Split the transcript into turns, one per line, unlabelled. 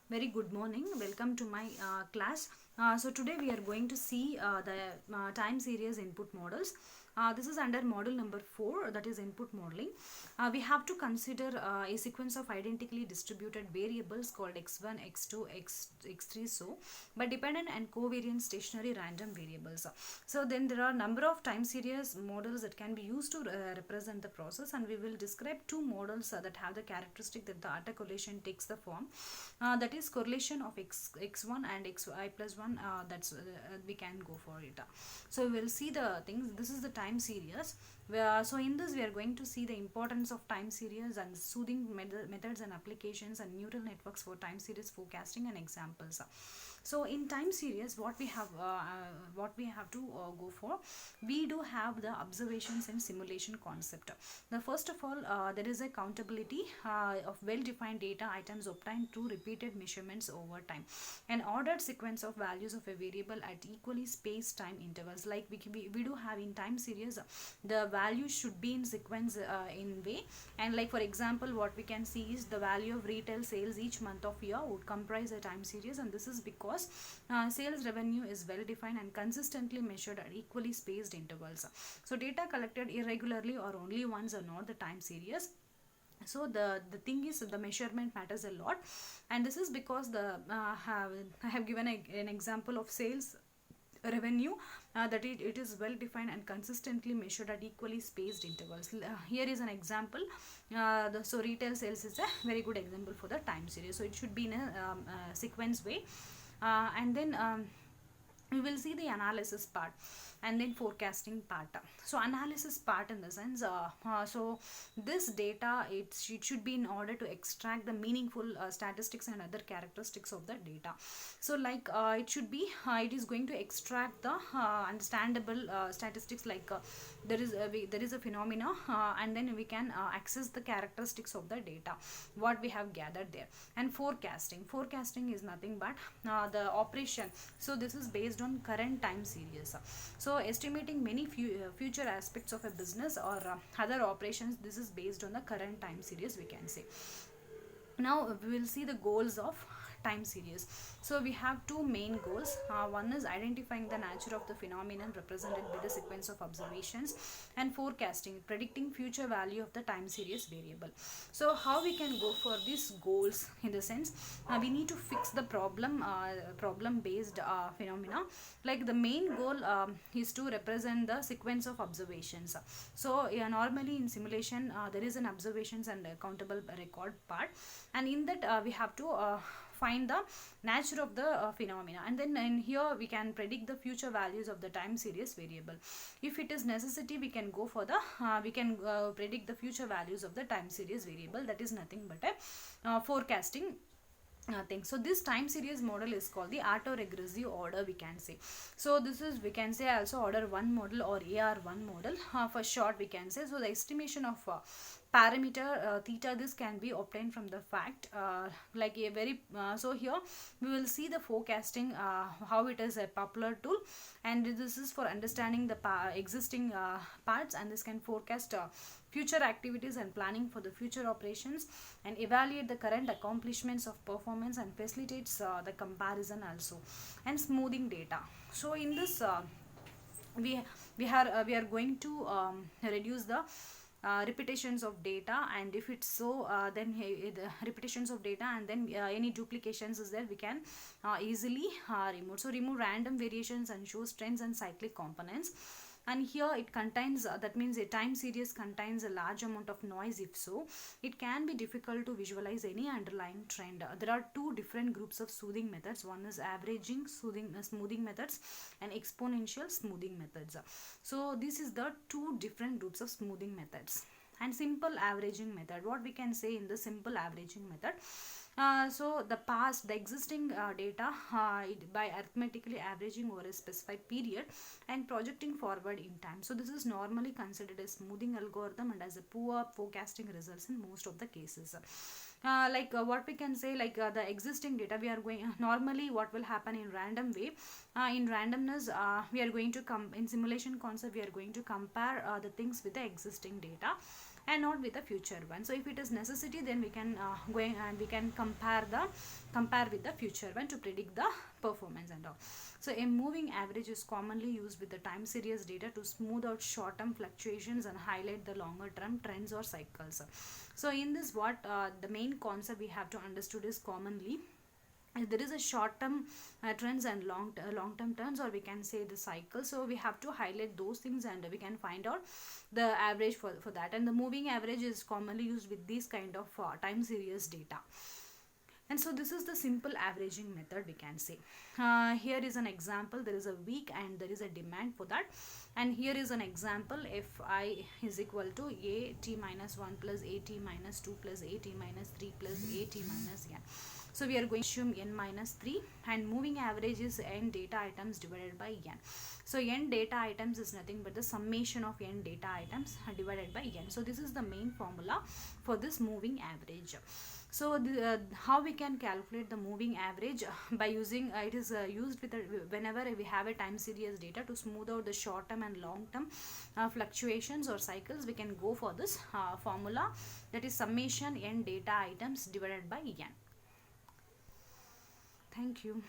Very good morning. Welcome to my class. So today we are going to see the time series input models. This is under model number 4, that is input modeling. We have to consider a sequence of identically distributed variables called x1, x2, x3, so but dependent and covariant stationary random variables. So then there are number of time series models that can be used to represent the process, and we will describe two models that have the characteristic that the autocorrelation takes the form, that is correlation of x1 and xi plus 1. That's we can go for it. So we will see the things. This is the time series. So in this we are going to see the importance of time series and soothing methods and applications and neural networks for time series forecasting and examples. So in time series, what we have to go for, we do have the observations and simulation concept. The first of all, there is a countability of well-defined data items obtained through repeated measurements over time. An ordered sequence of values of a variable at equally spaced time intervals. Like we do have in time series, the values should be in sequence in way. And like for example, what we can see is the value of retail sales each month of year would comprise a time series, and this is because sales revenue is well defined and consistently measured at equally spaced intervals. So data collected irregularly or only once are not the time series. So the thing is, the measurement matters a lot, and this is because I have given an example of sales revenue, that it is well defined and consistently measured at equally spaced intervals. Here is an example. So retail sales is a very good example for the time series. So it should be in a sequence way, and then we will see the analysis part and then forecasting part. So analysis part in the sense, so this data, it should be in order to extract the meaningful statistics and other characteristics of the data. So like it should be, it is going to extract the understandable statistics, like there is a phenomena, and then we can access the characteristics of the data what we have gathered there. And forecasting is nothing but the operation. So this is based on current time series. So estimating many future aspects of a business or other operations, this is based on the current time series, we can say. Now we will see the goals of time series. So we have two main goals. One is identifying the nature of the phenomenon represented by the sequence of observations, and forecasting, predicting future value of the time series variable. So how we can go for these goals, in the sense, we need to fix the problem based phenomena. Like the main goal is to represent the sequence of observations. So normally in simulation, there is an observations and countable record part, and in that we have to find the nature of the phenomena, and then in here we can predict the future values of the time series variable. If it is necessity, we can go for the we can predict the future values of the time series variable. That is nothing but a forecasting thing. So this time series model is called the autoregressive order, we can say. So this is, we can say also, order 1 model or AR1 model for short, we can say. So the estimation of parameter theta, this can be obtained from the fact, like a very so here we will see the forecasting, how it is a popular tool, and this is for understanding the existing parts, and this can forecast future activities and planning for the future operations, and evaluate the current accomplishments of performance, and facilitates the comparison also, and smoothing data. So in this we are going to reduce the repetitions of data, and if it's so, then the repetitions of data, and then any duplications is there, we can easily remove. So remove random variations and shows trends and cyclic components. And here it contains, that means a time series contains a large amount of noise. If so, it can be difficult to visualize any underlying trend. There are two different groups of soothing methods. One is averaging smoothing methods, and exponential smoothing methods. So this is the two different groups of smoothing methods. And simple averaging method, what we can say in the simple averaging method, so the existing data by arithmetically averaging over a specified period and projecting forward in time. So this is normally considered a smoothing algorithm and as a poor forecasting results in most of the cases. What we can say, like the existing data, we are going normally what will happen in random way, in randomness, we are going to come in simulation concept, we are going to compare the things with the existing data. and not with the future one. So if it is necessity, then we can go and we can compare with the future one to predict the performance and all. So a moving average is commonly used with the time series data to smooth out short term fluctuations and highlight the longer term trends or cycles. So in this, what the main concept we have to understood is, commonly there is a short term trends and long term trends, or we can say the cycle. So we have to highlight those things and we can find out the average for that. And the moving average is commonly used with these kind of time series data. And so this is the simple averaging method, we can say. Here is an example. There is a week and there is a demand for that. And here is an example. Fi is equal to a t minus 1 plus a t minus 2 plus a t minus 3 plus a t minus n. So we are going to assume n minus 3, and moving average is n data items divided by n. So n data items is nothing but the summation of n data items divided by n. So this is the main formula for this moving average. So how we can calculate the moving average? By using it is used with whenever we have a time series data to smooth out the short term and long term fluctuations or cycles. We can go for this formula, that is summation n data items divided by n. Thank you.